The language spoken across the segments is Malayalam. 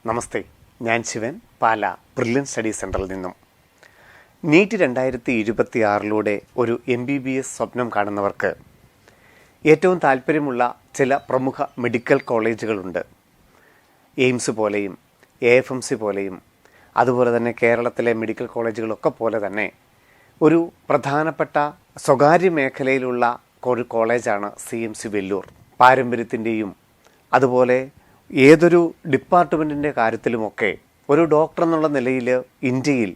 നമസ്തേ, ഞാൻ ശിവൻ, പാല ബ്രില്യൻ സ്റ്റഡി സെൻറ്ററിൽ നിന്നും. നീറ്റ് 2026 ഒരു MBBS സ്വപ്നം കാണുന്നവർക്ക് ഏറ്റവും താല്പര്യമുള്ള ചില പ്രമുഖ മെഡിക്കൽ കോളേജുകളുണ്ട്. എയിംസ് പോലെയും AFMC പോലെയും അതുപോലെ തന്നെ കേരളത്തിലെ മെഡിക്കൽ കോളേജുകളൊക്കെ പോലെ തന്നെ ഒരു പ്രധാനപ്പെട്ട സ്വകാര്യ മേഖലയിലുള്ള ഒരു കോളേജാണ് CMC വെല്ലൂർ. പാരമ്പര്യത്തിൻ്റെയും അതുപോലെ ഏതൊരു ഡിപ്പാർട്ട്മെൻറ്റിൻ്റെ കാര്യത്തിലുമൊക്കെ ഒരു ഡോക്ടർ എന്നുള്ള നിലയിൽ ഇന്ത്യയിൽ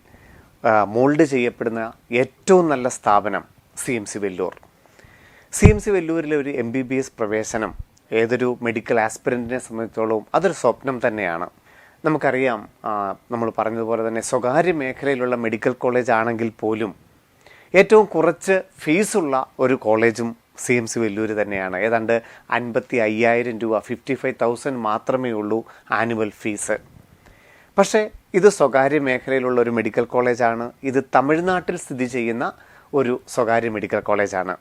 മോൾഡ് ചെയ്യപ്പെടുന്ന ഏറ്റവും നല്ല സ്ഥാപനം CMC വെല്ലൂർ. CMC വെല്ലൂരിലെ ഒരു MBBS പ്രവേശനം ഏതൊരു മെഡിക്കൽ ആസ്പിരൻറ്റിനെ സംബന്ധിച്ചോളം അതൊരു സ്വപ്നം തന്നെയാണ്. നമുക്കറിയാം, നമ്മൾ പറഞ്ഞതുപോലെ തന്നെ സ്വകാര്യ മേഖലയിലുള്ള മെഡിക്കൽ കോളേജ് ആണെങ്കിൽ പോലും ഏറ്റവും കുറച്ച് ഫീസുള്ള ഒരു കോളേജും CMC വെല്ലൂർ തന്നെയാണ്. ഏതാണ്ട് 55,000 രൂപ, 55,000 മാത്രമേ ഉള്ളൂ ആനുവൽ ഫീസ്. പക്ഷേ ഇത് സ്വകാര്യ മേഖലയിലുള്ള ഒരു മെഡിക്കൽ കോളേജാണ്. ഇത് തമിഴ്നാട്ടിൽ സ്ഥിതി ചെയ്യുന്ന ഒരു സ്വകാര്യ മെഡിക്കൽ കോളേജാണ്.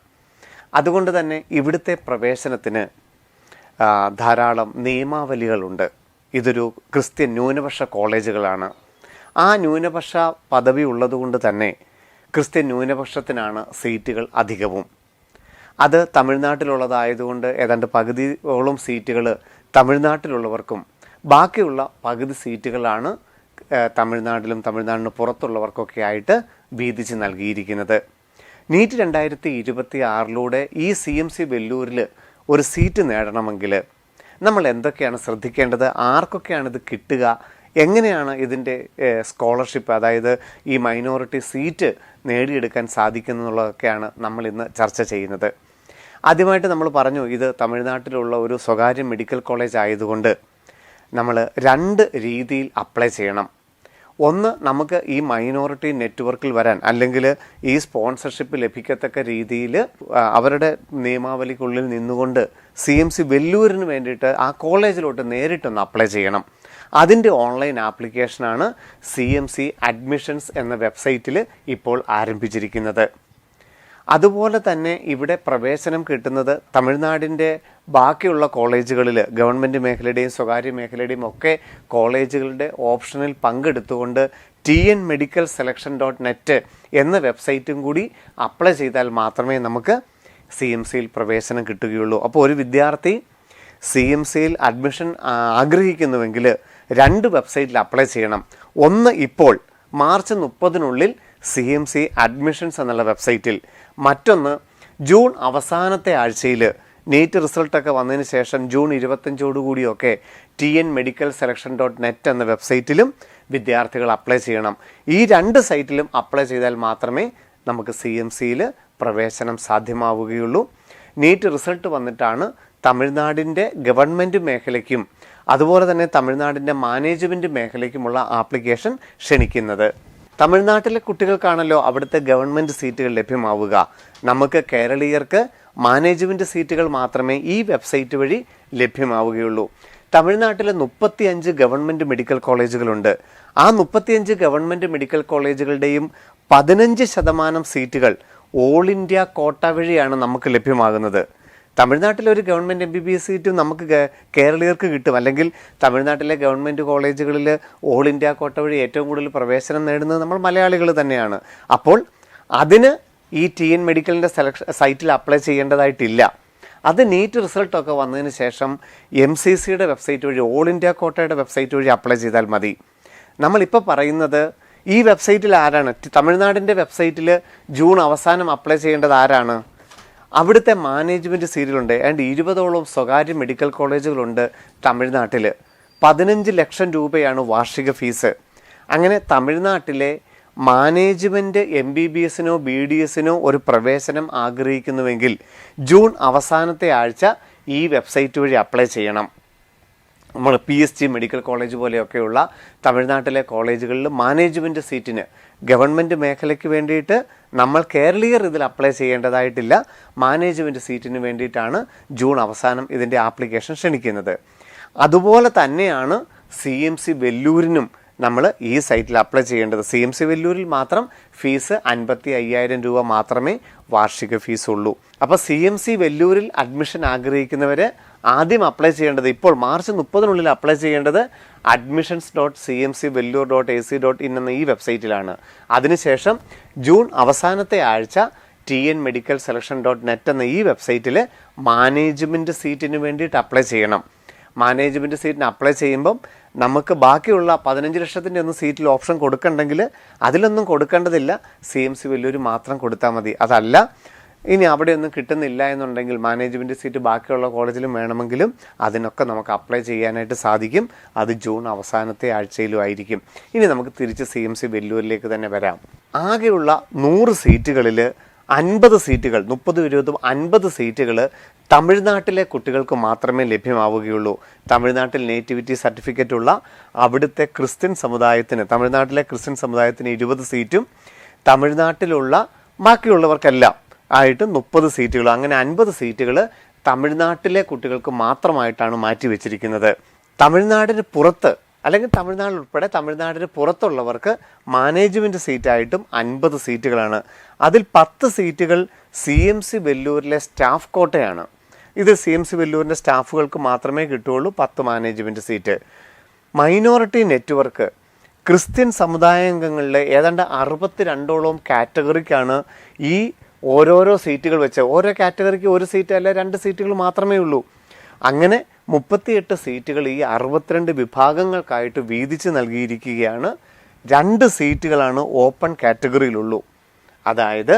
അതുകൊണ്ട് തന്നെ ഇവിടുത്തെ പ്രവേശനത്തിന് ധാരാളം നിയമാവലികളുണ്ട്. ഇതൊരു ക്രിസ്ത്യൻ ന്യൂനപക്ഷ കോളേജുകളാണ്. ആ ന്യൂനപക്ഷ പദവി ഉള്ളതുകൊണ്ട് തന്നെ ക്രിസ്ത്യൻ ന്യൂനപക്ഷത്തിനാണ് സീറ്റുകൾ അധികവും. അത് തമിഴ്നാട്ടിലുള്ളതായതുകൊണ്ട് ഏതാണ്ട് പകുതിയോളം സീറ്റുകൾ തമിഴ്നാട്ടിലുള്ളവർക്കും ബാക്കിയുള്ള പകുതി സീറ്റുകളാണ് തമിഴ്നാട്ടിലും തമിഴ്നാടിന് പുറത്തുള്ളവർക്കൊക്കെ ആയിട്ട് വീതിച്ച് നൽകിയിരിക്കുന്നത്. നീറ്റ് 2026 ഈ CMC വെല്ലൂരിൽ ഒരു സീറ്റ് നേടണമെങ്കിൽ നമ്മൾ എന്തൊക്കെയാണ് ശ്രദ്ധിക്കേണ്ടത്, ആർക്കൊക്കെയാണ് ഇത് കിട്ടുക, എങ്ങനെയാണ് ഇതിൻ്റെ സ്കോളർഷിപ്പ്, അതായത് ഈ മൈനോറിറ്റി സീറ്റ് നേടിയെടുക്കാൻ സാധിക്കുന്നുള്ളതൊക്കെയാണ് നമ്മൾ ഇന്ന് ചർച്ച ചെയ്യുന്നത്. ആദ്യമായിട്ട് നമ്മൾ പറഞ്ഞു, ഇത് തമിഴ്നാട്ടിലുള്ള ഒരു സ്വകാര്യ മെഡിക്കൽ കോളേജ് ആയതുകൊണ്ട് നമ്മൾ 2 രീതിയിൽ അപ്ലൈ ചെയ്യണം. ഒന്ന്, നമുക്ക് ഈ മൈനോറിറ്റി നെറ്റ്വർക്കിൽ വരാൻ അല്ലെങ്കിൽ ഈ സ്പോൺസർഷിപ്പ് ലഭിക്കത്തക്ക രീതിയിൽ അവരുടെ നിയമാവലിക്കുള്ളിൽ നിന്നുകൊണ്ട് CMC വെല്ലൂരിന് വേണ്ടിയിട്ട് ആ കോളേജിലോട്ട് നേരിട്ടൊന്ന് അപ്ലൈ ചെയ്യണം. അതിൻ്റെ ഓൺലൈൻ ആപ്ലിക്കേഷനാണ് CMC അഡ്മിഷൻസ് എന്ന വെബ്സൈറ്റിൽ ഇപ്പോൾ ആരംഭിച്ചിരിക്കുന്നത്. അതുപോലെ തന്നെ ഇവിടെ പ്രവേശനം കിട്ടുന്നത് തമിഴ്നാടിൻ്റെ ബാക്കിയുള്ള കോളേജുകളിൽ ഗവൺമെൻറ് മേഖലയുടെയും സ്വകാര്യ മേഖലയുടെയും ഒക്കെ കോളേജുകളുടെ ഓപ്ഷനിൽ പങ്കെടുത്തുകൊണ്ട് TNMedicalSelection.net എന്ന വെബ്സൈറ്റും കൂടി അപ്ലൈ ചെയ്താൽ മാത്രമേ നമുക്ക് CMCയിൽ പ്രവേശനം കിട്ടുകയുള്ളൂ. അപ്പോൾ ഒരു വിദ്യാർത്ഥി CMCയിൽ അഡ്മിഷൻ ആഗ്രഹിക്കുന്നുവെങ്കിൽ 2 വെബ്സൈറ്റിൽ അപ്ലൈ ചെയ്യണം. ഒന്ന്, ഇപ്പോൾ മാർച്ച് 30 CMC അഡ്മിഷൻസ് എന്നുള്ള വെബ്സൈറ്റിൽ. മറ്റൊന്ന്, ജൂൺ അവസാനത്തെ ആഴ്ചയിൽ നീറ്റ് റിസൾട്ടൊക്കെ വന്നതിന് ശേഷം ജൂൺ 25 TNMedicalSelection.net എന്ന വെബ്സൈറ്റിലും വിദ്യാർത്ഥികൾ അപ്ലൈ ചെയ്യണം. ഈ 2 സൈറ്റിലും അപ്ലൈ ചെയ്താൽ മാത്രമേ നമുക്ക് CMCയിൽ പ്രവേശനം സാധ്യമാവുകയുള്ളൂ. നീറ്റ് റിസൾട്ട് വന്നിട്ടാണ് തമിഴ്നാടിൻ്റെ ഗവൺമെൻറ് മേഖലയ്ക്കും അതുപോലെ തന്നെ തമിഴ്നാടിൻ്റെ മാനേജ്മെൻറ്റ് മേഖലയ്ക്കുമുള്ള ആപ്ലിക്കേഷൻ ക്ഷണിക്കുന്നത്. തമിഴ്നാട്ടിലെ കുട്ടികൾക്കാണല്ലോ അവിടുത്തെ ഗവൺമെൻറ് സീറ്റുകൾ ലഭ്യമാവുക. നമുക്ക് കേരളീയർക്ക് മാനേജ്മെൻറ്റ് സീറ്റുകൾ മാത്രമേ ഈ വെബ്സൈറ്റ് വഴി ലഭ്യമാവുകയുള്ളൂ. തമിഴ്നാട്ടിലെ 35 ഗവൺമെൻറ് മെഡിക്കൽ കോളേജുകളുണ്ട്. ആ 35 ഗവൺമെൻറ് മെഡിക്കൽ കോളേജുകളുടെയും 15% സീറ്റുകൾ ഓൾ ഇന്ത്യ കോട്ട വഴിയാണ് നമുക്ക് ലഭ്യമാകുന്നത്. തമിഴ്നാട്ടിലെ ഒരു ഗവൺമെൻറ് MBBS സീറ്റും നമുക്ക് കേരളീയർക്ക് കിട്ടും. അല്ലെങ്കിൽ തമിഴ്നാട്ടിലെ ഗവൺമെൻറ് കോളേജുകളിൽ ഓൾ ഇന്ത്യ കോട്ട വഴി ഏറ്റവും കൂടുതൽ പ്രവേശനം നേടുന്നത് നമ്മൾ മലയാളികൾ തന്നെയാണ്. അപ്പോൾ അതിന് ഈ TN മെഡിക്കലിൻ്റെ സൈറ്റിൽ അപ്ലൈ ചെയ്യേണ്ടതായിട്ടില്ല. അത് നീറ്റ് റിസൾട്ടൊക്കെ വന്നതിന് ശേഷം MCCയുടെ വെബ്സൈറ്റ് വഴി, ഓൾ ഇന്ത്യ കോട്ടയുടെ വെബ്സൈറ്റ് വഴി അപ്ലൈ ചെയ്താൽ മതി. നമ്മളിപ്പോൾ പറയുന്നത് ഈ വെബ്സൈറ്റിൽ ആരാണ്, തമിഴ്നാടിൻ്റെ വെബ്സൈറ്റിൽ ജൂൺ അവസാനം അപ്ലൈ ചെയ്യേണ്ടത് ആരാണ്? അവിടുത്തെ മാനേജ്മെൻറ്റ് സീറ്റുകളുണ്ട്. ഏതാണ്ട് 20ഓളം സ്വകാര്യ മെഡിക്കൽ കോളേജുകളുണ്ട് തമിഴ്നാട്ടിൽ. 15 ലക്ഷം രൂപയാണ് വാർഷിക ഫീസ്. അങ്ങനെ തമിഴ്നാട്ടിലെ മാനേജ്മെൻറ്റ് MBBSനോ BDSനോ ഒരു പ്രവേശനം ആഗ്രഹിക്കുന്നുവെങ്കിൽ ജൂൺ അവസാനത്തെ ആഴ്ച ഈ വെബ്സൈറ്റ് വഴി അപ്ലൈ ചെയ്യണം. നമ്മൾ PSG മെഡിക്കൽ കോളേജ് പോലെയൊക്കെയുള്ള തമിഴ്നാട്ടിലെ കോളേജുകളിൽ മാനേജ്മെൻറ്റ് സീറ്റിന് ഗവൺമെൻറ് മേഖലയ്ക്ക് വേണ്ടിയിട്ട് നമ്മൾ കേരളീയർ ഇതിൽ അപ്ലൈ ചെയ്യേണ്ടതായിട്ടില്ല. മാനേജ്മെൻറ്റ് സീറ്റിന് വേണ്ടിയിട്ടാണ് ജൂൺ അവസാനം ഇതിൻ്റെ ആപ്ലിക്കേഷൻ ക്ഷണിക്കുന്നത്. അതുപോലെ തന്നെയാണ് CMC വെല്ലൂരിനും നമ്മൾ ഈ സൈറ്റിൽ അപ്ലൈ ചെയ്യേണ്ടത്. CMC വെല്ലൂരിൽ മാത്രം ഫീസ് 55,000 രൂപ മാത്രമേ വാർഷിക ഫീസ് ഉള്ളൂ. അപ്പോൾ CMC വെല്ലൂരിൽ അഡ്മിഷൻ ആഗ്രഹിക്കുന്നവർ ആദ്യം അപ്ലൈ ചെയ്യേണ്ടത്, ഇപ്പോൾ മാർച്ച് 30-നുള്ളിൽ അപ്ലൈ ചെയ്യേണ്ടത് admissions.cmcvellur.ac.in എന്ന ഈ വെബ്സൈറ്റിലാണ്. അതിനുശേഷം ജൂൺ അവസാനത്തെ ആഴ്ച tnmedicalselection.net എന്ന ഈ വെബ്സൈറ്റിൽ മാനേജ്മെൻറ്റ് സീറ്റിന് വേണ്ടിയിട്ട് അപ്ലൈ ചെയ്യണം. മാനേജ്മെൻറ്റ് സീറ്റിന് അപ്ലൈ ചെയ്യുമ്പം നമുക്ക് ബാക്കിയുള്ള 15 ലക്ഷത്തിൻ്റെ ഒന്നും സീറ്റിൽ ഓപ്ഷൻ കൊടുക്കണ്ടെങ്കിൽ അതിലൊന്നും കൊടുക്കേണ്ടതില്ല, CMC വെല്ലൂർ മാത്രം കൊടുത്താൽ മതി. അതല്ല ഇനി അവിടെയൊന്നും കിട്ടുന്നില്ല എന്നുണ്ടെങ്കിൽ മാനേജ്മെൻറ്റ് സീറ്റ് ബാക്കിയുള്ള കോളേജിലും വേണമെങ്കിലും അതിനൊക്കെ നമുക്ക് അപ്ലൈ ചെയ്യാനായിട്ട് സാധിക്കും. അത് ജൂൺ അവസാനത്തെ ആഴ്ചയിലും ആയിരിക്കും. ഇനി നമുക്ക് തിരിച്ച് CMC വെല്ലൂരിലേക്ക് തന്നെ വരാം. ആകെയുള്ള 100 സീറ്റുകളിൽ 50 സീറ്റുകൾ, 30, 20, 50 സീറ്റുകൾ തമിഴ്നാട്ടിലെ കുട്ടികൾക്ക് മാത്രമേ ലഭ്യമാവുകയുള്ളൂ. തമിഴ്നാട്ടിൽ നേറ്റിവിറ്റി സർട്ടിഫിക്കറ്റ് ഉള്ള അവിടുത്തെ ക്രിസ്ത്യൻ സമുദായത്തിന്, തമിഴ്നാട്ടിലെ ക്രിസ്ത്യൻ സമുദായത്തിന് 20 സീറ്റും തമിഴ്നാട്ടിലുള്ള ബാക്കിയുള്ളവർക്കെല്ലാം ആയിട്ട് 30 സീറ്റുകൾ, അങ്ങനെ 50 സീറ്റുകൾ തമിഴ്നാട്ടിലെ കുട്ടികൾക്ക് മാത്രമായിട്ടാണ് മാറ്റിവെച്ചിരിക്കുന്നത്. തമിഴ്നാടിന് പുറത്ത് അല്ലെങ്കിൽ തമിഴ്നാട് ഉൾപ്പെടെ തമിഴ്നാടിന് പുറത്തുള്ളവർക്ക് മാനേജ്മെൻറ്റ് സീറ്റായിട്ടും 50 സീറ്റുകളാണ്. അതിൽ 10 സീറ്റുകൾ CMC വെല്ലൂരിലെ സ്റ്റാഫ് കോട്ടയാണ്. ഇത് CMC വെല്ലൂരിൻ്റെ സ്റ്റാഫുകൾക്ക് മാത്രമേ കിട്ടുകയുള്ളൂ 10 management seat. Minority network Christian സമുദായാംഗങ്ങളിലെ ഏതാണ്ട് 62ഓളം കാറ്റഗറിക്കാണ് ഈ ഓരോരോ സീറ്റുകൾ വെച്ച്, ഓരോ കാറ്റഗറിക്ക് ഒരു സീറ്റ് അല്ല 2 സീറ്റുകൾ മാത്രമേ ഉള്ളൂ. അങ്ങനെ 38 സീറ്റുകൾ ഈ 62 വിഭാഗങ്ങൾക്കായിട്ട് വീതിച്ച് നൽകിയിരിക്കുകയാണ്. 2 സീറ്റുകളാണ് ഓപ്പൺ കാറ്റഗറിയിലുള്ളൂ. അതായത്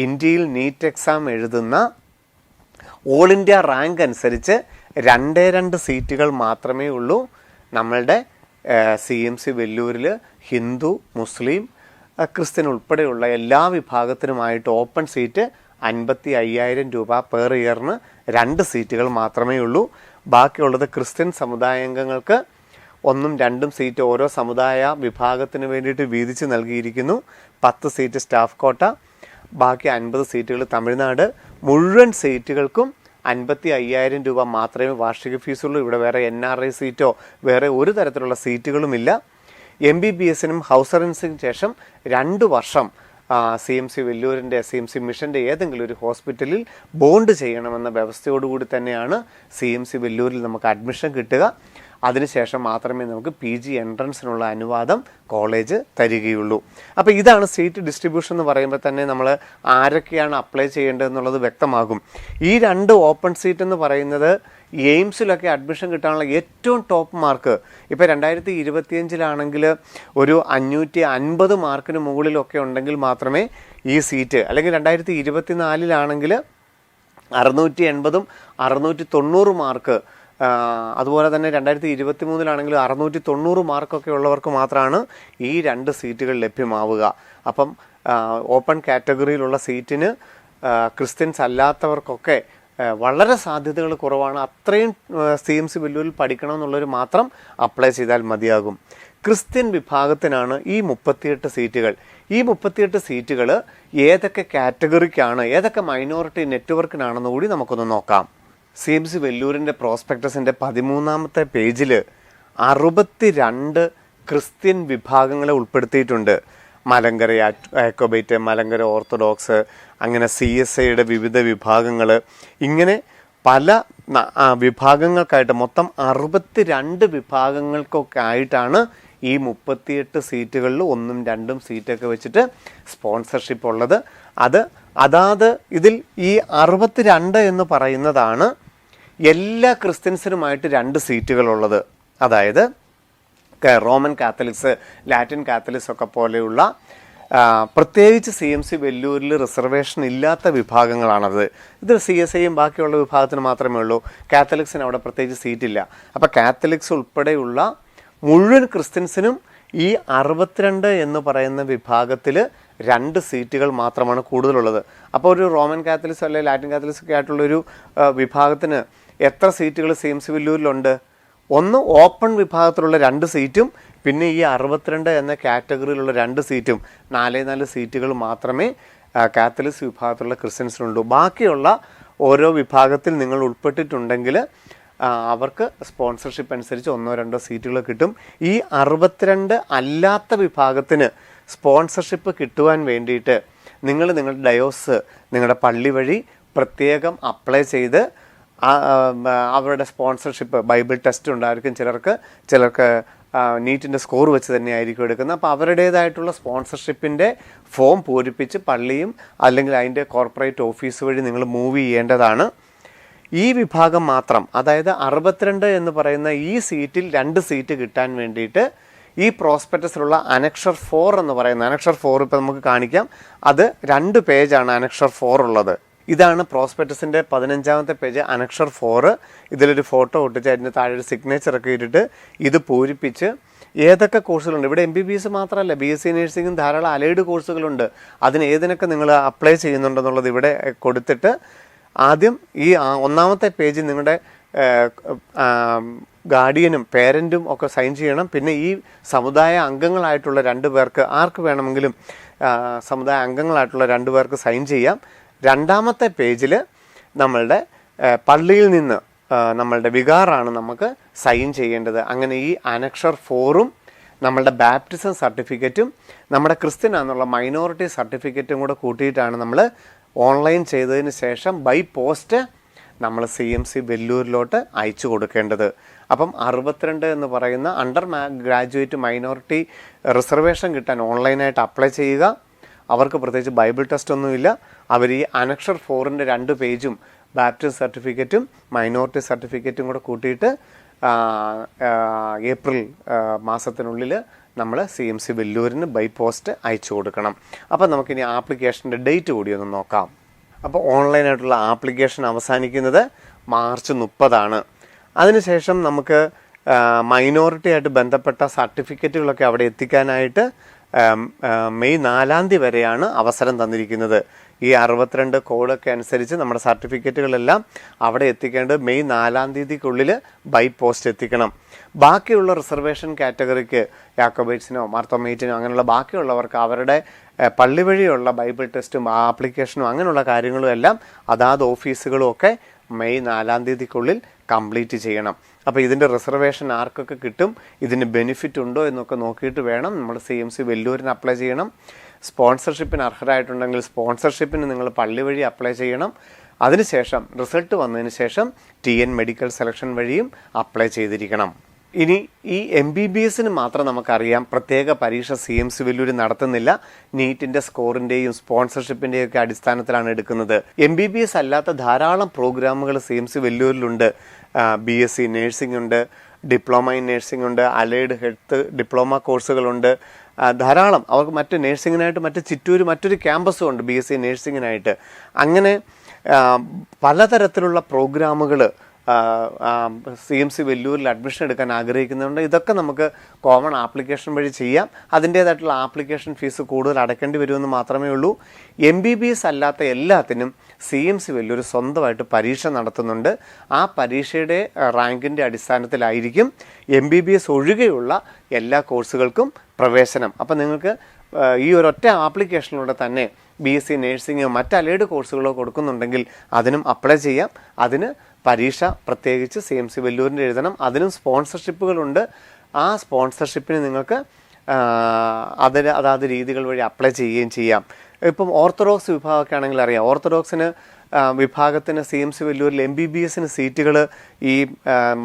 ഇന്ത്യയിൽ നീറ്റ് എക്സാം എഴുതുന്ന ഓൾ ഇന്ത്യ റാങ്ക് അനുസരിച്ച് 2 സീറ്റുകൾ മാത്രമേ ഉള്ളൂ. നമ്മളുടെ CMC വെല്ലൂരിൽ ഹിന്ദു, മുസ്ലിം, ക്രിസ്ത്യൻ ഉൾപ്പെടെയുള്ള എല്ലാ വിഭാഗത്തിനുമായിട്ട് ഓപ്പൺ സീറ്റ് 55,000 രൂപ പെർ ഇയറിന് 2 സീറ്റുകൾ മാത്രമേ ഉള്ളൂ. ബാക്കിയുള്ളത് ക്രിസ്ത്യൻ സമുദായാംഗങ്ങൾക്ക് 1ഉം 2ഉം സീറ്റ് ഓരോ സമുദായ വിഭാഗത്തിന് വേണ്ടിയിട്ട് വീതിച്ച് നൽകിയിരിക്കുന്നു. 10 സീറ്റ് സ്റ്റാഫ് കോട്ട, ബാക്കി 50 സീറ്റുകൾ തമിഴ്നാട്. മുഴുവൻ സീറ്റുകൾക്കും 55,000 രൂപ മാത്രമേ വാർഷിക ഫീസുള്ളൂ. ഇവിടെ വേറെ NRI സീറ്റോ വേറെ ഒരു തരത്തിലുള്ള സീറ്റുകളുമില്ല. MBBSനും ഹൗസ് സർവീസിന് ശേഷം 2 വർഷം CMC വെല്ലൂരിൻ്റെ CMC മിഷൻ്റെ ഏതെങ്കിലും ഒരു ഹോസ്പിറ്റലിൽ ബോണ്ട് ചെയ്യണമെന്ന വ്യവസ്ഥയോടുകൂടി തന്നെയാണ് CMC വെല്ലൂരിൽ നമുക്ക് അഡ്മിഷൻ കിട്ടുക. അതിനുശേഷം മാത്രമേ നമുക്ക് PG എൻട്രൻസിനുള്ള അനുവാദം കോളേജ് തരികയുള്ളൂ. അപ്പോൾ ഇതാണ് സീറ്റ് ഡിസ്ട്രിബ്യൂഷൻ എന്ന് പറയുമ്പോൾ തന്നെ നമ്മൾ ആരൊക്കെയാണ് അപ്ലൈ ചെയ്യേണ്ടതെന്നുള്ളത് വ്യക്തമാകും. ഈ 2 ഓപ്പൺ സീറ്റ് എന്ന് പറയുന്നത് എയിംസിലൊക്കെ അഡ്മിഷൻ കിട്ടാനുള്ള ഏറ്റവും ടോപ്പ് മാർക്ക്. ഇപ്പോൾ 2025 ഒരു 550 മാർക്കിന് മുകളിലൊക്കെ ഉണ്ടെങ്കിൽ മാത്രമേ ഈ സീറ്റ്, അല്ലെങ്കിൽ 2024 680, 690 മാർക്ക്, അതുപോലെ തന്നെ 2023 690 മാർക്കൊക്കെ ഉള്ളവർക്ക് മാത്രമാണ് ഈ 2 സീറ്റുകൾ ലഭ്യമാവുക. അപ്പം ഓപ്പൺ കാറ്റഗറിയിലുള്ള സീറ്റിന് ക്രിസ്ത്യൻസ് അല്ലാത്തവർക്കൊക്കെ വളരെ സാധ്യതകൾ കുറവാണ്. അത്രയും CMC വെല്ലൂരിൽ പഠിക്കണം എന്നുള്ളവർ മാത്രം അപ്ലൈ ചെയ്താൽ മതിയാകും. ക്രിസ്ത്യൻ വിഭാഗത്തിനാണ് ഈ 38 സീറ്റുകൾ. ഈ 38 സീറ്റുകൾ ഏതൊക്കെ കാറ്റഗറിക്കാണ്, ഏതൊക്കെ മൈനോറിറ്റി നെറ്റ്വർക്കിനാണെന്ന് കൂടി നമുക്കൊന്ന് നോക്കാം. CMC വെല്ലൂരിൻ്റെ പ്രോസ്പെക്ടസിൻ്റെ 13ാമത്തെ പേജിൽ 62 ക്രിസ്ത്യൻ വിഭാഗങ്ങളെ ഉൾപ്പെടുത്തിയിട്ടുണ്ട്. മലങ്കര യാക്കോബൈറ്റ്, മലങ്കര ഓർത്തഡോക്സ്, അങ്ങനെ CSIയുടെ വിവിധ വിഭാഗങ്ങൾ, ഇങ്ങനെ പല വിഭാഗങ്ങൾക്കായിട്ട് മൊത്തം 62 വിഭാഗങ്ങൾക്കൊക്കെ ആയിട്ടാണ് ഈ 38 സീറ്റുകളിൽ 1ഉം 2ഉം സീറ്റൊക്കെ വെച്ചിട്ട് സ്പോൺസർഷിപ്പ് ഉള്ളത്. അതാത് ഇതിൽ ഈ 62 എന്ന് പറയുന്നതാണ് എല്ലാ ക്രിസ്ത്യൻസിനുമായിട്ട് 2 സീറ്റുകളുള്ളത്. അതായത് റോമൻ കാത്തലിക്സ്, ലാറ്റിൻ കാത്തലിക്സ് ഒക്കെ പോലെയുള്ള പ്രത്യേകിച്ച് CMC വെല്ലൂരിൽ റിസർവേഷൻ ഇല്ലാത്ത വിഭാഗങ്ങളാണത്. ഇത് CSIയും ബാക്കിയുള്ള വിഭാഗത്തിന് മാത്രമേ ഉള്ളൂ. കാത്തലിക്സിന് അവിടെ പ്രത്യേകിച്ച് സീറ്റില്ല. അപ്പോൾ കാത്തലിക്സ് ഉൾപ്പെടെയുള്ള മുഴുവൻ ക്രിസ്ത്യൻസിനും ഈ 62 എന്ന് പറയുന്ന വിഭാഗത്തിൽ 2 സീറ്റുകൾ മാത്രമാണ് കൂടുതലുള്ളത്. അപ്പോൾ ഒരു റോമൻ കാത്തലിക്സ് അല്ലെങ്കിൽ ലാറ്റിൻ കാത്തലിക്സ് ഒക്കെ ആയിട്ടുള്ളൊരു വിഭാഗത്തിന് എത്ര സീറ്റുകൾ CMC വെല്ലൂരിലുണ്ട്? ഒന്ന് ഓപ്പൺ വിഭാഗത്തിലുള്ള 2 സീറ്റും പിന്നെ ഈ 62 എന്ന കാറ്റഗറിയിലുള്ള 2 സീറ്റും, 4 സീറ്റുകൾ മാത്രമേ കാത്തലിക്സ് വിഭാഗത്തിലുള്ള ക്രിസ്ത്യൻസിനുള്ളൂ. ബാക്കിയുള്ള ഓരോ വിഭാഗത്തിൽ നിങ്ങൾ ഉൾപ്പെട്ടിട്ടുണ്ടെങ്കിൽ അവർക്ക് സ്പോൺസർഷിപ്പ് അനുസരിച്ച് 1-2 സീറ്റുകൾ കിട്ടും. ഈ 62 അല്ലാത്ത വിഭാഗത്തിന് സ്പോൺസർഷിപ്പ് കിട്ടുവാൻ വേണ്ടിയിട്ട് നിങ്ങളുടെ ഡയോസ് നിങ്ങളുടെ പള്ളി വഴി പ്രത്യേകം അപ്ലൈ ചെയ്ത് അവരുടെ സ്പോൺസർഷിപ്പ് ബൈബിൾ ടെസ്റ്റ് ഉണ്ടായിരിക്കും, ചിലർക്ക് നീറ്റിൻ്റെ സ്കോർ വെച്ച് തന്നെ ആയിരിക്കും എടുക്കുന്നത്. അപ്പോൾ അവരുടേതായിട്ടുള്ള സ്പോൺസർഷിപ്പിൻ്റെ ഫോം പൂരിപ്പിച്ച് പള്ളിയും അല്ലെങ്കിൽ അതിൻ്റെ കോർപ്പറേറ്റ് ഓഫീസ് വഴി നിങ്ങൾ മൂവ് ചെയ്യേണ്ടതാണ്. ഈ വിഭാഗം മാത്രം, അതായത് 62 എന്ന് പറയുന്ന ഈ സീറ്റിൽ 2 സീറ്റ് കിട്ടാൻ വേണ്ടിയിട്ട് ഈ പ്രോസ്പെക്ടസിലുള്ള അനക്ഷർ 4 എന്ന് പറയുന്ന അനക്ഷർ 4 ഇപ്പോൾ നമുക്ക് കാണിക്കാം. അത് 2 പേജാണ് അനക്ഷർ 4 ഉള്ളത്. ഇതാണ് പ്രോസ്പെക്ടസിൻ്റെ 15ാമത്തെ പേജ് അനക്ഷർ 4. ഇതിലൊരു ഫോട്ടോ ഒട്ടിച്ച് അതിൻ്റെ താഴെ ഒരു സിഗ്നേച്ചറൊക്കെ ഇട്ടിട്ട് ഇത് പൂരിപ്പിച്ച് ഏതൊക്കെ കോഴ്സുകളുണ്ട്, ഇവിടെ MBBS മാത്രമല്ല BSc നേഴ്സിംഗും ധാരാളം അലൈഡ് കോഴ്സുകളുണ്ട്, അതിന് ഏതിനൊക്കെ നിങ്ങൾ അപ്ലൈ ചെയ്യുന്നുണ്ടെന്നുള്ളത് ഇവിടെ കൊടുത്തിട്ട് ആദ്യം ഈ 1ാമത്തെ പേജിൽ നിങ്ങളുടെ ഗാർഡിയനും പേരൻറ്റും ഒക്കെ സൈൻ ചെയ്യണം. പിന്നെ ഈ സമുദായ അംഗങ്ങളായിട്ടുള്ള 2 പേർക്ക്, ആർക്ക് വേണമെങ്കിലും സമുദായ അംഗങ്ങളായിട്ടുള്ള 2 പേർക്ക് സൈൻ ചെയ്യാം. 2ാമത്തെ പേജിൽ നമ്മളുടെ പള്ളിയിൽ നിന്ന് നമ്മളുടെ വികാറാണ് നമുക്ക് സൈൻ ചെയ്യേണ്ടത്. അങ്ങനെ ഈ അനക്ഷർ 4ഉം നമ്മളുടെ ബാപ്റ്റിസം സർട്ടിഫിക്കറ്റും നമ്മുടെ ക്രിസ്ത്യനാന്നുള്ള മൈനോറിറ്റി സർട്ടിഫിക്കറ്റും കൂടെ കൂട്ടിയിട്ടാണ് നമ്മൾ ഓൺലൈൻ ചെയ്തതിന് ശേഷം ബൈ പോസ്റ്റ് നമ്മൾ CMC വെല്ലൂരിലോട്ട് അയച്ചു കൊടുക്കേണ്ടത്. അപ്പം 62 എന്ന് പറയുന്ന അണ്ടർ ഗ്രാജുവേറ്റ് മൈനോറിറ്റി റിസർവേഷൻ കിട്ടാൻ ഓൺലൈനായിട്ട് അപ്ലൈ ചെയ്യുക. അവർക്ക് പ്രത്യേകിച്ച് ബൈബിൾ ടെസ്റ്റ് ഒന്നുമില്ല. അവർ ഈ അനക്ഷർ 4ൻ്റെ 2 പേജും ബാപ്റ്റിസ്റ്റ് സർട്ടിഫിക്കറ്റും മൈനോറിറ്റി സർട്ടിഫിക്കറ്റും കൂടെ കൂട്ടിയിട്ട് ഏപ്രിൽ മാസത്തിനുള്ളിൽ നമ്മൾ CMC വെല്ലൂരിന് ബൈ പോസ്റ്റ് അയച്ചു കൊടുക്കണം. അപ്പോൾ നമുക്കിനി ആപ്ലിക്കേഷൻ്റെ ഡേറ്റ് കൂടി ഒന്ന് നോക്കാം. അപ്പോൾ ഓൺലൈനായിട്ടുള്ള ആപ്ലിക്കേഷൻ അവസാനിക്കുന്നത് മാർച്ച് 30 അതിനുശേഷം നമുക്ക് മൈനോറിറ്റി ആയിട്ട് ബന്ധപ്പെട്ട സർട്ടിഫിക്കറ്റുകളൊക്കെ അവിടെ എത്തിക്കാനായിട്ട് മെയ് 4 വരെയാണ് അവസരം തന്നിരിക്കുന്നത്. ഈ 62 കോഡൊക്കെ അനുസരിച്ച് നമ്മുടെ സർട്ടിഫിക്കറ്റുകളെല്ലാം അവിടെ എത്തിക്കേണ്ടത് മെയ് 4 ബൈ പോസ്റ്റ് എത്തിക്കണം. ബാക്കിയുള്ള റിസർവേഷൻ കാറ്റഗറിക്ക് യാക്കോബൈറ്റ്സിനോ മാർത്തോമേറ്റിനോ അങ്ങനെയുള്ള ബാക്കിയുള്ളവർക്ക് അവരുടെ പള്ളി വഴിയുള്ള ബൈബിൾ ടെസ്റ്റും ആപ്ലിക്കേഷനും അങ്ങനെയുള്ള കാര്യങ്ങളും എല്ലാം അതാത് ഓഫീസുകളും ഒക്കെ മെയ് 4 കംപ്ലീറ്റ് ചെയ്യണം. അപ്പോൾ ഇതിൻ്റെ റിസർവേഷൻ ആർക്കൊക്കെ കിട്ടും, ഇതിന് ബെനിഫിറ്റ് ഉണ്ടോ എന്നൊക്കെ നോക്കിയിട്ട് വേണം നമ്മൾ CMC വെല്ലൂരിന് അപ്ലൈ ചെയ്യണം. സ്പോൺസർഷിപ്പിന് അർഹരായിട്ടുണ്ടെങ്കിൽ സ്പോൺസർഷിപ്പിന് നിങ്ങൾ പള്ളി വഴി അപ്ലൈ ചെയ്യണം. അതിനുശേഷം റിസൾട്ട് വന്നതിന് ശേഷം TN മെഡിക്കൽ സെലക്ഷൻ വഴിയും അപ്ലൈ ചെയ്തിരിക്കണം. ഇനി ഈ MBBSന് മാത്രം നമുക്കറിയാം പ്രത്യേക പരീക്ഷ CMC വെല്ലൂർ നടത്തുന്നില്ല. നീറ്റിൻ്റെ സ്കോറിൻ്റെയും സ്പോൺസർഷിപ്പിൻ്റെയും ഒക്കെ അടിസ്ഥാനത്തിലാണ് എടുക്കുന്നത്. MBBS അല്ലാത്ത ധാരാളം പ്രോഗ്രാമുകൾ CMC വെല്ലൂരിലുണ്ട്. BSc നേഴ്സിംഗ് ഉണ്ട്, ഡിപ്ലോമ ഇൻ നേഴ്സിംഗ് ഉണ്ട്, അലൈഡ് ഹെൽത്ത് ഡിപ്ലോമ കോഴ്സുകളുണ്ട്, ധാരാളം. അവർക്ക് മറ്റ് നേഴ്സിങ്ങിനായിട്ട് ചിറ്റൂർ മറ്റൊരു ക്യാമ്പസും ഉണ്ട് BSc നേഴ്സിങ്ങിനായിട്ട്. അങ്ങനെ പലതരത്തിലുള്ള പ്രോഗ്രാമുകൾ CMC വെല്ലൂരിൽ അഡ്മിഷൻ എടുക്കാൻ ആഗ്രഹിക്കുന്നുണ്ട്. ഇതൊക്കെ നമുക്ക് കോമൺ ആപ്ലിക്കേഷൻ വഴി ചെയ്യാം. അതിൻ്റേതായിട്ടുള്ള ആപ്ലിക്കേഷൻ ഫീസ് കൂടുതൽ അടയ്ക്കേണ്ടി വരുമെന്ന് മാത്രമേ ഉള്ളൂ. MBBS അല്ലാത്ത എല്ലാത്തിനും CMC വെല്ലൂർ സ്വന്തമായിട്ട് പരീക്ഷ നടത്തുന്നുണ്ട്. ആ പരീക്ഷയുടെ റാങ്കിൻ്റെ അടിസ്ഥാനത്തിലായിരിക്കും MBBS ഒഴികെയുള്ള എല്ലാ കോഴ്സുകൾക്കും പ്രവേശനം. അപ്പം നിങ്ങൾക്ക് ഈ ഒരൊറ്റ ആപ്ലിക്കേഷനിലൂടെ തന്നെ BSc നേഴ്സിംഗോ മറ്റ് അലൈഡ് കോഴ്സുകളോ കൊടുക്കുന്നുണ്ടെങ്കിൽ അതിനും അപ്ലൈ ചെയ്യാം. അതിന് പരീക്ഷ പ്രത്യേകിച്ച് CMC വെല്ലൂരിൻ്റെ എഴുതണം. അതിനും സ്പോൺസർഷിപ്പുകളുണ്ട്. ആ സ്പോൺസർഷിപ്പിന് നിങ്ങൾക്ക് അതാത് രീതികൾ വഴി അപ്ലൈ ചെയ്യുകയും ചെയ്യാം. ഇപ്പം ഓർത്തഡോക്സ് വിഭാഗമൊക്കെ ആണെങ്കിൽ അറിയാം, ഓർത്തഡോക്സിന് വിഭാഗത്തിന് CMC വെല്ലൂരിൽ MBBSന് സീറ്റുകൾ ഈ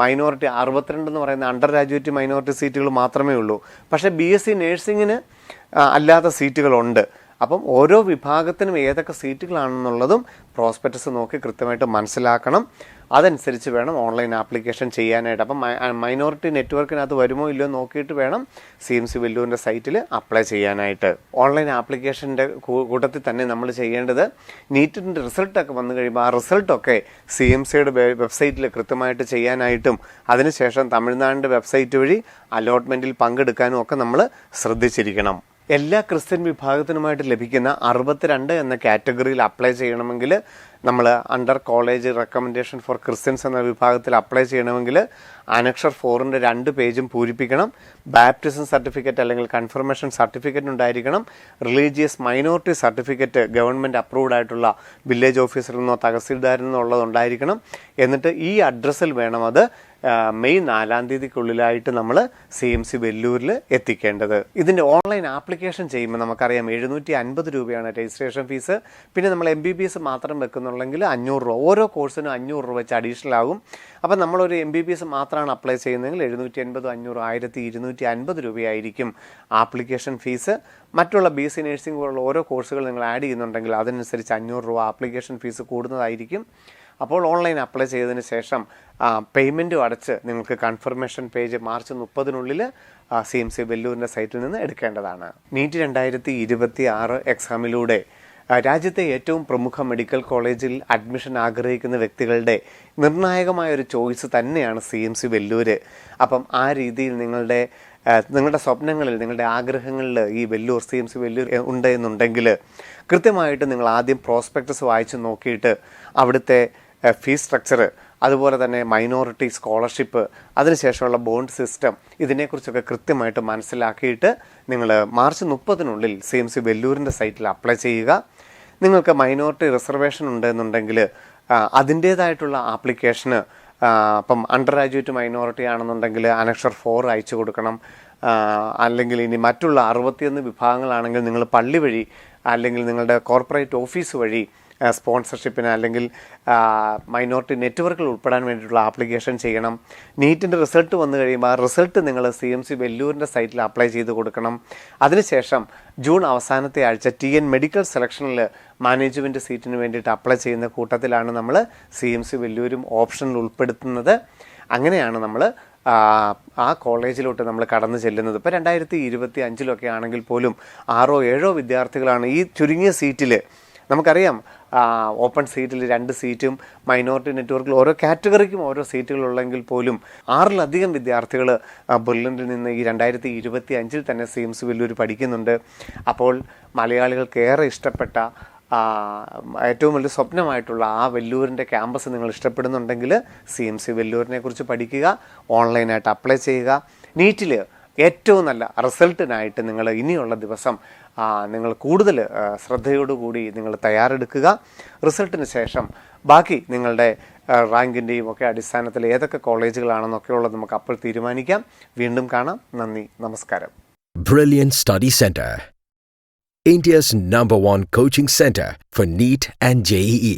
മൈനോറിറ്റി 62 എന്ന് പറയുന്ന അണ്ടർ ഗ്രാജുവേറ്റ് മൈനോറിറ്റി സീറ്റുകൾ മാത്രമേ ഉള്ളൂ. പക്ഷേ BSc നേഴ്സിങ്ങിന് അല്ലാത്ത സീറ്റുകളുണ്ട്. അപ്പം ഓരോ വിഭാഗത്തിനും ഏതൊക്കെ സീറ്റുകളാണെന്നുള്ളതും പ്രോസ്പെക്ടസ് നോക്കി കൃത്യമായിട്ട് മനസ്സിലാക്കണം. അതനുസരിച്ച് വേണം ഓൺലൈൻ ആപ്ലിക്കേഷൻ ചെയ്യാനായിട്ട്. അപ്പം മൈനോറിറ്റി നെറ്റ്വർക്കിനകത്ത് വരുമോ ഇല്ലയോ നോക്കിയിട്ട് വേണം CMC വെല്ലൂരിൻ്റെ സൈറ്റിൽ അപ്ലൈ ചെയ്യാനായിട്ട്. ഓൺലൈൻ ആപ്ലിക്കേഷൻ്റെ കൂട്ടത്തിൽ തന്നെ നമ്മൾ ചെയ്യേണ്ടത് നീറ്റിൻ്റെ റിസൾട്ടൊക്കെ വന്നു കഴിയുമ്പോൾ ആ റിസൾട്ടൊക്കെ CMCയുടെ വെബ്സൈറ്റിൽ കൃത്യമായിട്ട് ചെയ്യാനായിട്ടും അതിനുശേഷം തമിഴ്നാടിൻ്റെ വെബ്സൈറ്റ് വഴി അലോട്ട്മെൻറ്റിൽ പങ്കെടുക്കാനും ഒക്കെ നമ്മൾ ശ്രദ്ധിച്ചിരിക്കണം. എല്ലാ ക്രിസ്ത്യൻ വിഭാഗത്തിനുമായിട്ട് ലഭിക്കുന്ന 62 എന്ന കാറ്റഗറിയിൽ അപ്ലൈ ചെയ്യണമെങ്കിൽ നമ്മൾ under college recommendation for Christians എന്ന വിഭാഗത്തിൽ അപ്ലൈ ചെയ്യണമെങ്കിൽ അനക്ഷർ 4ൻ്റെ 2 പേജും പൂരിപ്പിക്കണം. ബാപ്റ്റിസം സർട്ടിഫിക്കറ്റ് അല്ലെങ്കിൽ കൺഫർമേഷൻ സർട്ടിഫിക്കറ്റ് ഉണ്ടായിരിക്കണം. Religious minority certificate government approved ആയിട്ടുള്ള വില്ലേജ് ഓഫീസറിൽ നിന്നോ തഹസീൽദാരിൽ നിന്നോ ഉള്ളതുണ്ടായിരിക്കണം. എന്നിട്ട് ഈ അഡ്രസ്സിൽ വേണം അത് മെയ് 4-ാം തീയതിക്കുള്ളിലായിട്ട് നമ്മൾ CMC വെല്ലൂരിൽ എത്തിക്കേണ്ടത്. ഇതിൻ്റെ ഓൺലൈൻ ആപ്ലിക്കേഷൻ ചെയ്യുമ്പോൾ നമുക്കറിയാം 750 രൂപയാണ് രജിസ്ട്രേഷൻ ഫീസ്. പിന്നെ നമ്മൾ MBBS മാത്രം വെക്കുന്നുണ്ടെങ്കിൽ 500 രൂപ, ഓരോ കോഴ്സിനും 500 രൂപ വെച്ച് അഡീഷണൽ ആകും. അപ്പം നമ്മളൊരു MBBS മാത്രമാണ് അപ്ലൈ ചെയ്യുന്നതെങ്കിൽ 750, 500, 1250 രൂപയായിരിക്കും ആപ്ലിക്കേഷൻ ഫീസ്. മറ്റുള്ള BSc നഴ്സിംഗ് പോലുള്ള ഓരോ കോഴ്സുകൾ നിങ്ങൾ ആഡ് ചെയ്യുന്നുണ്ടെങ്കിൽ അതിനനുസരിച്ച് 500 രൂപ ആപ്ലിക്കേഷൻ ഫീസ് കൂടുന്നതായിരിക്കും. അപ്പോൾ ഓൺലൈൻ അപ്ലൈ ചെയ്തതിന് ശേഷം പേയ്മെൻറ്റും അടച്ച് നിങ്ങൾക്ക് കൺഫർമേഷൻ പേജ് മാർച്ച് 30-നുള്ളിൽ CMC വെല്ലൂരിൻ്റെ സൈറ്റിൽ നിന്ന് എടുക്കേണ്ടതാണ്. നീറ്റ് 2026 എക്സാമിലൂടെ രാജ്യത്തെ ഏറ്റവും പ്രമുഖ മെഡിക്കൽ കോളേജിൽ അഡ്മിഷൻ ആഗ്രഹിക്കുന്ന വ്യക്തികളുടെ നിർണായകമായൊരു ചോയ്സ് തന്നെയാണ് CMC വെല്ലൂർ. അപ്പം ആ രീതിയിൽ നിങ്ങളുടെ സ്വപ്നങ്ങളിൽ, നിങ്ങളുടെ ആഗ്രഹങ്ങളിൽ ഈ വെല്ലൂർ CMC വെല്ലൂർ ഉണ്ട് എന്നുണ്ടെങ്കിൽ കൃത്യമായിട്ട് നിങ്ങൾ ആദ്യം പ്രോസ്പെക്ടസ് വായിച്ച് നോക്കിയിട്ട് അവിടുത്തെ ഫീസ് സ്ട്രക്ചർ, അതുപോലെ തന്നെ മൈനോറിറ്റി സ്കോളർഷിപ്പ്, അതിനുശേഷമുള്ള ബോണ്ട് സിസ്റ്റം, ഇതിനെക്കുറിച്ചൊക്കെ കൃത്യമായിട്ട് മനസ്സിലാക്കിയിട്ട് നിങ്ങൾ മാർച്ച് 30-നുള്ളിൽ CMC വെല്ലൂരിൻ്റെ സൈറ്റിൽ അപ്ലൈ ചെയ്യുക. നിങ്ങൾക്ക് മൈനോറിറ്റി റിസർവേഷൻ ഉണ്ടെന്നുണ്ടെങ്കിൽ അതിൻ്റേതായിട്ടുള്ള ആപ്ലിക്കേഷന് ഇപ്പം അണ്ടർ ഗ്രാജുവേറ്റ് മൈനോറിറ്റി ആണെന്നുണ്ടെങ്കിൽ അനക്ഷർ 4 അയച്ചു കൊടുക്കണം. അല്ലെങ്കിൽ ഇനി മറ്റുള്ള 61 വിഭാഗങ്ങളാണെങ്കിൽ നിങ്ങൾ പള്ളി വഴി അല്ലെങ്കിൽ നിങ്ങളുടെ കോർപ്പറേറ്റ് ഓഫീസ് വഴി സ്പോൺസർഷിപ്പിന് അല്ലെങ്കിൽ മൈനോറിറ്റി നെറ്റ്വർക്കിൽ ഉൾപ്പെടാൻ വേണ്ടിയിട്ടുള്ള ആപ്ലിക്കേഷൻ ചെയ്യണം. നീറ്റിൻ്റെ റിസൾട്ട് വന്നു കഴിയുമ്പോൾ ആ റിസൾട്ട് നിങ്ങൾ CMC വെല്ലൂരിൻ്റെ സൈറ്റിൽ അപ്ലൈ ചെയ്ത് കൊടുക്കണം. അതിനുശേഷം ജൂൺ അവസാനത്തെ ആഴ്ച TN മെഡിക്കൽ സെലക്ഷനിൽ മാനേജ്മെൻറ്റ് സീറ്റിന് വേണ്ടിയിട്ട് അപ്ലൈ ചെയ്യുന്ന കൂട്ടത്തിലാണ് നമ്മൾ CMC വെല്ലൂരും ഓപ്ഷനിൽ ഉൾപ്പെടുത്തുന്നത്. അങ്ങനെയാണ് നമ്മൾ ആ കോളേജിലോട്ട് നമ്മൾ കടന്നു ചെല്ലുന്നത്. ഇപ്പോൾ 2025-ലൊക്കെ ആണെങ്കിൽ പോലും 6 or 7 വിദ്യാർത്ഥികളാണ് ഈ ചുരുങ്ങിയ സീറ്റിൽ. നമുക്കറിയാം ഓപ്പൺ സീറ്റിൽ 2 സീറ്റും മൈനോറിറ്റി നെറ്റ്വർക്കിൽ ഓരോ കാറ്റഗറിക്കും ഓരോ സീറ്റുകളുള്ളെങ്കിൽ പോലും 6-ലധികം വിദ്യാർത്ഥികൾ ബെർലിനിൽ നിന്ന് ഈ 2025-ൽ തന്നെ CMC വെല്ലൂർ പഠിക്കുന്നുണ്ട്. അപ്പോൾ മലയാളികൾക്ക് ഏറെ ഇഷ്ടപ്പെട്ട ഏറ്റവും വലിയ സ്വപ്നമായിട്ടുള്ള ആ വെല്ലൂരിൻ്റെ ക്യാമ്പസ് നിങ്ങൾ ഇഷ്ടപ്പെടുന്നുണ്ടെങ്കിൽ CMC വെല്ലൂരിനെ കുറിച്ച് പഠിക്കുക, ഓൺലൈനായിട്ട് അപ്ലൈ ചെയ്യുക. നീറ്റിൽ ഏറ്റവും നല്ല റിസൾട്ടിനായിട്ട് നിങ്ങൾ ഇനിയുള്ള ദിവസം നിങ്ങൾ കൂടുതൽ ശ്രദ്ധയോടുകൂടി നിങ്ങൾ തയ്യാറെടുക്കുക. റിസൾട്ടിന് ശേഷം ബാക്കി നിങ്ങളുടെ റാങ്കിൻ്റെയും ഒക്കെ അടിസ്ഥാനത്തിൽ ഏതൊക്കെ കോളേജുകളാണെന്നൊക്കെ ഉള്ളത് നമുക്ക് അപ്പോൾ തീരുമാനിക്കാം. വീണ്ടും കാണാം. നന്ദി, നമസ്കാരം. Brilliant Study Center, India's #1 coaching center for NEET and JEE.